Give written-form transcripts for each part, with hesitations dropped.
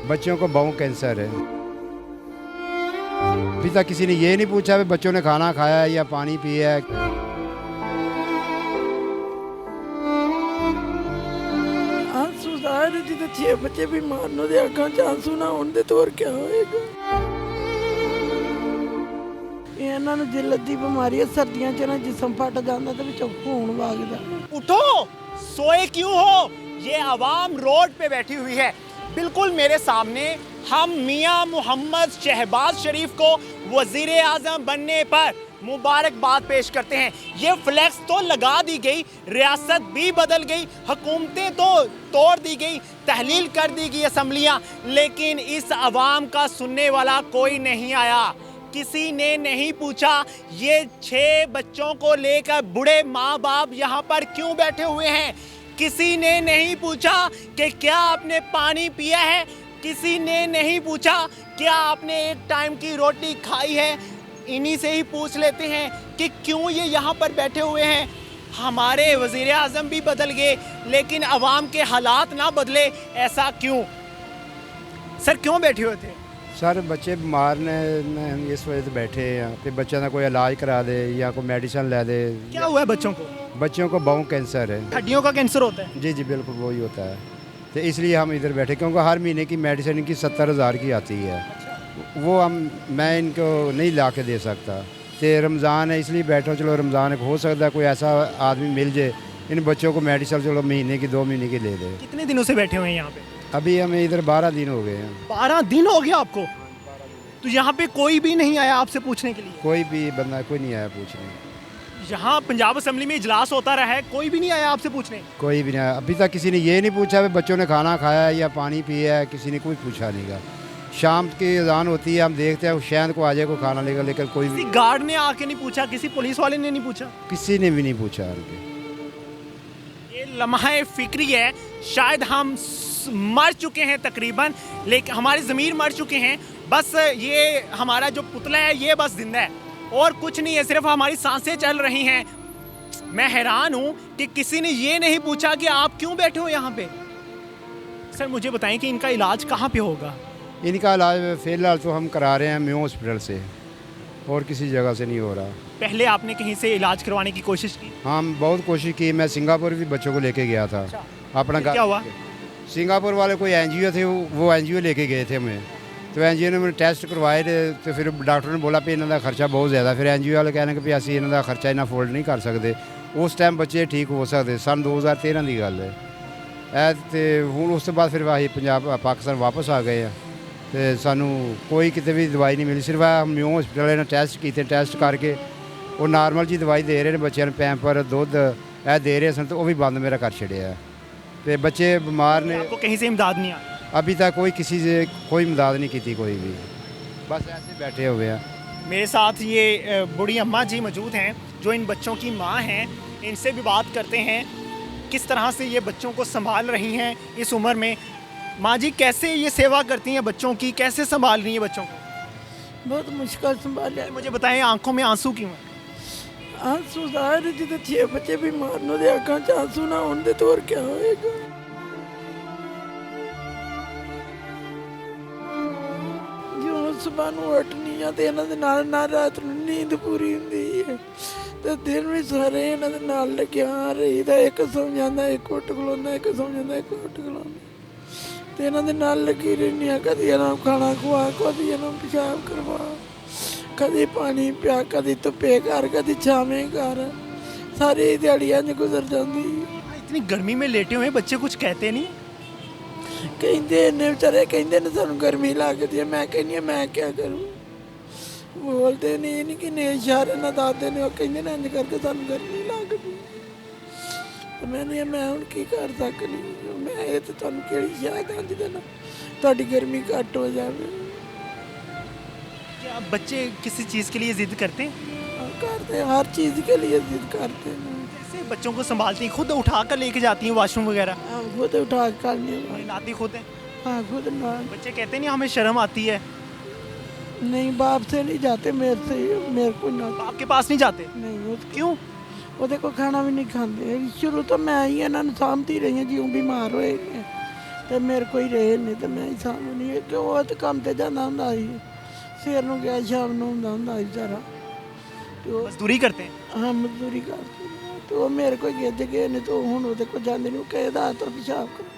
बच्चों को बहु कैंसर है। अभी तक किसी ने ये नहीं पूछा कि बच्चों ने खाना खाया है या पानी पिया है। आंसू सारे जिते 6 बच्चे बीमार ने दे अखां च आंसू ना होण दे तो और क्या होएगा। ਇਹਨਾਂ ਨੂੰ ਦਿਲ ਦੀ ਬਿਮਾਰੀ ਹੈ, ਸਰਦੀਆਂ ਚ ਨਾ ਜਿਸਮ ਫਟ ਜਾਂਦਾ ਤੇ ਵਿੱਚੋਂ ਖੂਨ ਵਗਦਾ। उठो, सोए क्यों हो? ये आवाम रोड पे बैठी हुई है। बिल्कुल मेरे सामने हम मियां मोहम्मद शहबाज शरीफ को वजीर आजम बनने पर मुबारकबाद पेश करते हैं। ये फ्लैक्स तो लगा दी गई, रियासत भी बदल गई, हुकूमतें तो तोड़ दी गई, तहलील कर दी गई असम्बलियाँ, लेकिन इस आवाम का सुनने वाला कोई नहीं आया। किसी ने नहीं पूछा ये 6 बच्चों को लेकर बूढ़े माँ बाप यहाँ पर क्यों बैठे हुए हैं। किसी ने नहीं पूछा कि क्या आपने पानी पिया है। किसी ने नहीं पूछा क्या आपने एक टाइम की रोटी खाई है। इन्हीं से ही पूछ लेते हैं कि क्यों ये यहाँ पर बैठे हुए हैं। हमारे वज़ीर आज़म भी बदल गए लेकिन अवाम के हालात ना बदले, ऐसा क्यों? सर क्यों बैठे हुए थे? सर बच्चे बीमार ने हम इस वजह से बैठे हैं कि बच्चों का कोई इलाज करा दे या कोई मेडिसिन ला दे। क्या हुआ है बच्चों को? बच्चों को बहु कैंसर है। हड्डियों का कैंसर होता है? जी जी बिल्कुल वही होता है। तो इसलिए हम इधर बैठे क्योंकि हर महीने की मेडिसिन इनकी 70,000 की आती है। वो मैं इनको नहीं ला के दे सकता। तो रमज़ान है इसलिए बैठो, चलो रमज़ान हो सकता है कोई ऐसा आदमी मिल जाए इन बच्चों को मेडिसिन चलो महीने की 2 महीने की ले दे। कितने दिनों से बैठे हुए हैं यहाँ पे? अभी हमें इधर 12 दिन हो गए हैं। 12 दिन हो गया आपको? तो यहाँ पे कोई भी नहीं आया आपसे पूछने के लिए? कोई भी बंदा कोई नहीं आया पूछने। यहाँ पंजाब असम्बली में इजलास होता रहा है, कोई भी नहीं आया आपसे पूछने? कोई भी नहीं आया। अभी तक किसी ने ये नहीं पूछा कि बच्चों ने खाना खाया है या पानी पिया है। किसी ने कोई पूछा नहीं गा। शाम की अजान होती है, हम देखते हैं शायद को आ जाए को खाना लेगा, लेकिन कोई किसी भी गार्ड ने आके नहीं पूछा, किसी पुलिस वाले ने नहीं पूछा? किसी ने भी नहीं पूछा उनके। ये लम्हा फिक्री है। शायद हम मर चुके हैं तकरीबन, लेकिन हमारे ज़मीर मर चुके हैं। बस ये हमारा जो पुतला है ये बस जिंदा है और कुछ नहीं है, सिर्फ हमारी सांसें चल रही हैं। मैं हैरान हूँ कि किसी ने ये नहीं पूछा कि आप क्यों बैठे हो यहाँ पे। सर मुझे बताएं कि इनका इलाज कहाँ पे होगा? इनका इलाज फ़िलहाल तो हम करा रहे हैं म्यू हॉस्पिटल से, और किसी जगह से नहीं हो रहा। पहले आपने कहीं से इलाज करवाने की कोशिश की? हम बहुत कोशिश की। मैं सिंगापुर भी बच्चों को लेके गया था। अपना क्या हुआ? सिंगापुर वाले कोई एनजीओ थे, वो एनजीओ लेके गए थे हमें। तो एनजीओ ने मैंने टेस्ट करवाए थे, तो फिर डॉक्टर ने बोला भी इन्हों का खर्चा बहुत ज़्यादा। फिर एनजीओ वाले कहने कि भी असीं इन्हों का खर्चा इन्ना अफोर्ड नहीं कर सकते। उस टाइम बच्चे ठीक हो सकते। सन 2013 की गल है। तो हूँ उस तो बाद फिर असीं पंजाब पाकिस्तान वापस आ गए हैं। तो सानू कोई कितने भी दवाई नहीं मिली। सिर्फ म्यू हॉस्पिटल ने टेस्ट किए, टेस्ट करके वो नॉर्मल जी दवाई दे रहे हैं बच्चों ने, पैंपर दुध ए दे रहे सन, तो वो भी बंद मेरा कर छड़िया है। तो बच्चे बीमार ने। आपको कहीं से इमदाद नहीं आई? अभी तक कोई किसी से कोई इमदाद नहीं की थी, कोई भी, बस ऐसे बैठे हुए हैं। मेरे साथ ये बूढ़ी अम्मा जी मौजूद हैं जो इन बच्चों की माँ हैं। इनसे भी बात करते हैं किस तरह से ये बच्चों को संभाल रही हैं इस उम्र में। माँ जी कैसे ये सेवा करती हैं बच्चों की, कैसे संभाल रही हैं बच्चों को? बहुत मुश्किल संभालिया। मुझे बताएं आंखों में आंसू क्यों है? आंसू सारे जिते 6 बच्चे बीमार ने दे अखां च आंसू ना होण दे तो और क्या होएगा। जो सुबह ਨੂੰ ਉੱਠਣੀ ਆ ਤੇ ਇਹਨਾਂ ਦੇ ਨਾਲ ਰਾਤ ਨੂੰ ਨੀਂਦ ਪੂਰੀ ਹੁੰਦੀ ਹੈ ਤੇ ਦਿਨ ਵੀ ਸਾਰੇ ਇਹਨਾਂ ਦੇ ਨਾਲ ਲੱਗਿਆ ਰਹੀਦਾ। ਇੱਕ ਸੌਂ ਜਾਂਦਾ, ਇੱਕ ਉੱਠ ਖਲੋਂਦਾ, ਇੱਕ ਸੌਂ ਜਾਂਦਾ, ਇੱਕ ਉੱਠ ਖਲੋਂਦਾ ਤੇ ਇਹਨਾਂ ਦੇ ਨਾਲ ਲੱਗੀ ਰਹਿੰਦੀ ਆ। ਕਦੀ ਇਹਨਾਂ ਨੂੰ ਖਾਣਾ ਖਵਾ, ਕਦੀ ਇਹਨਾਂ ਨੂੰ ਪਿਸ਼ਾਬ ਕਰਵਾ, कभी पानी पिया, कभी धुप्पे घर, कभी छावे घर, सारी दिहाड़ी इंज गुजर जाती। इतनी गर्मी में लेटे हुए बच्चे कुछ कहते नहीं? कहते ने बेचारे, कहते ने सानू गर्मी लगती है। मैं कहनी मैं क्या करूँ, बोलते नहीं कि नहीं इशारे ना दादे ने कहते ने इंज करके सानू गर्मी लगती। तो मैंने मैं हुण की कर सकनी, मैं ये तो तुहानू किहड़ी शायद अंज देना तुहाडी गर्मी घट हो जाए। क्या बच्चे किसी चीज़ के लिए ज़िद करते हैं? करते हैं, हर चीज़ के लिए जिद करते हैं। कैसे बच्चों को संभालती हैं? खुद उठा कर लेके जाती हैं वॉशरूम वगैरह? हाँ, खुद उठा कर नाती खुद हैं? हाँ खुद ना। बच्चे कहते नहीं हमें शर्म आती है? नहीं बाप से नहीं जाते, मेरे को ना। बाप के पास नहीं जाते? नहीं वो क्यों? वो देखो खाना भी नहीं खाते। शुरू तो मैं ही इन्होंने सामती रही हूँ, जियों बीमार होए। ਤੇ ਮੇਰੇ ਕੋਈ ਰਹੇ ਨਹੀਂ ਤੇ ਮੈਂ ਹੀ ਸਾਂਭਣੀ ਹੈ ਕਿ ਉਹ ਤੇ ਕੰਮ ਤੇ ਜਾਂਦਾ ਹੁੰਦਾ ਸੀ ਸਵੇਰ ਨੂੰ ਗਿਆ ਸ਼ਾਮ ਨੂੰ ਹੁੰਦਾ ਸੀ ਵਿਚਾਰਾ ਤੇ ਉਹ मजदूरी करते हैं। ਹਾਂ ਮਜ਼ਦੂਰੀ ਕਰਦੀ ਹੈ ਤੇ ਉਹ ਮੇਰੇ ਕੋਲ ਗਿੱਜ ਗਏ ਨੇ ਤੇ ਉਹ ਹੁਣ ਉਹਦੇ ਕੋਲ ਜਾਂਦੇ ਨਹੀਂ ਉਹ ਕਹੇ ਦਾ ਤਾਂ ਪਿਸ਼ਾਬ ਕਰ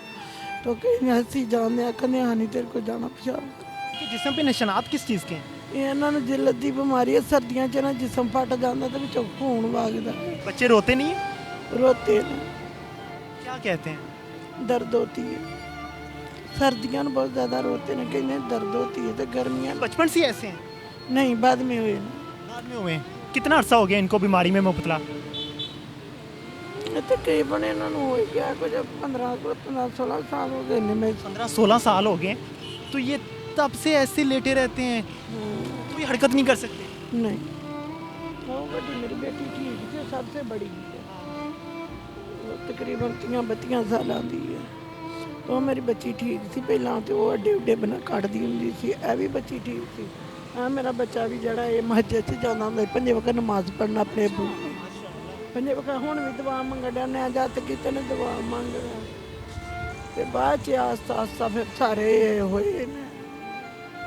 तो कहीं हंसी जाने कहने हाँ नहीं तेरे को जाना पेशाब कि जिस्म पे निशानात किस चीज़ के हैं? इन्होंने जिलत की बीमारी है सर्दियों च ना जिसम फट जाता तो विचों खून वगदा बच्चे रोते नहीं हैं? रोते ने क्या कहते हैं? दर्द होती है सर्दियों में बहुत ज़्यादा रोते हैं कहने दर्द होती है तो गर्मियाँ बचपन से ही ऐसे हैं? नहीं बाद में हुए ना बाद में हुए हैं। कितना अर्सा हो गया इनको बीमारी में मुबतला? तकरीबन इन्होंने हो गया कुछ 15-16 साल हो गए ने 15-16 साल हो गए। तो ये तब से ऐसे लेटे रहते हैं, कोई हरकत नहीं कर सकते? नहीं वो बड़ी मेरी बेटी ठीक है सबसे बड़ी है वो तकरीबन 30-32 साल की है वो मेरी बच्ची ठीक सी पहला तो वो अड्डे उड्डे बना कटदी हुंदी सी ए भी बच्ची ठीक सी हाँ मेरा बच्चा भी जड़ा ये मस्जिद च जाना हुंदा पंजे वक्त नमाज पढ़ना अपने अब्बू पंजे वक्त हुण भी दुआ मंगण डया जत किते ने दुआ मंग ते बाद च आस्ता आस्ता फिर सारे होए ने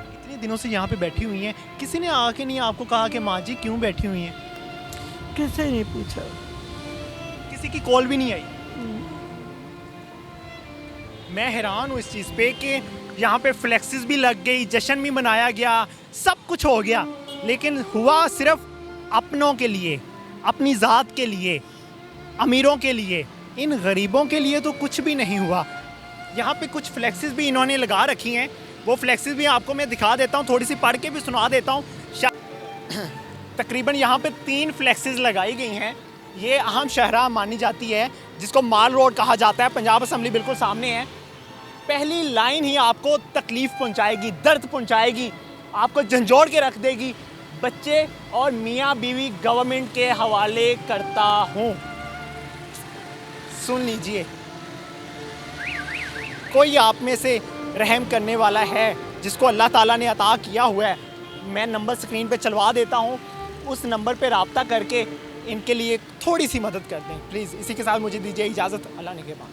इतने दिनों से यहाँ पे बैठी हुई हैं, किसी ने आके नहीं आपको कहा कि माँ जी क्यों बैठी हुई हैं? किसी ने पूछा किसी की कॉल भी नहीं आई? मैं हैरान हूँ इस चीज़ पे कि यहाँ पे फ्लेक्सेस भी लग गई, जश्न भी मनाया गया, सब कुछ हो गया, लेकिन हुआ सिर्फ अपनों के लिए, अपनी ज़ात के लिए, अमीरों के लिए। इन गरीबों के लिए तो कुछ भी नहीं हुआ। यहाँ पे कुछ फ्लेक्सेस भी इन्होंने लगा रखी हैं, वो फ्लेक्सेस भी आपको मैं दिखा देता हूँ, थोड़ी सी पढ़ के भी सुना देता हूँ। तकरीबन यहाँ पे 3 फ्लेक्सेस लगाई गई हैं। ये अहम शहरा मानी जाती है जिसको माल रोड कहा जाता है, पंजाब असम्बली बिल्कुल सामने है। पहली लाइन ही आपको तकलीफ़ पहुँचाएगी, दर्द पहुँचाएगी, आपको झंझोड़ के रख देगी। बच्चे और मियाँ बीवी गवर्नमेंट के हवाले करता हूँ। सुन लीजिए, कोई आप में से रहम करने वाला है जिसको अल्लाह ताला ने अता किया हुआ है, मैं नंबर स्क्रीन पे चलवा देता हूँ, उस नंबर पे रब्ता करके इनके लिए थोड़ी सी मदद कर दें प्लीज़। इसी के साथ मुझे दीजिए इजाज़त, अल्लाह ने के बाद।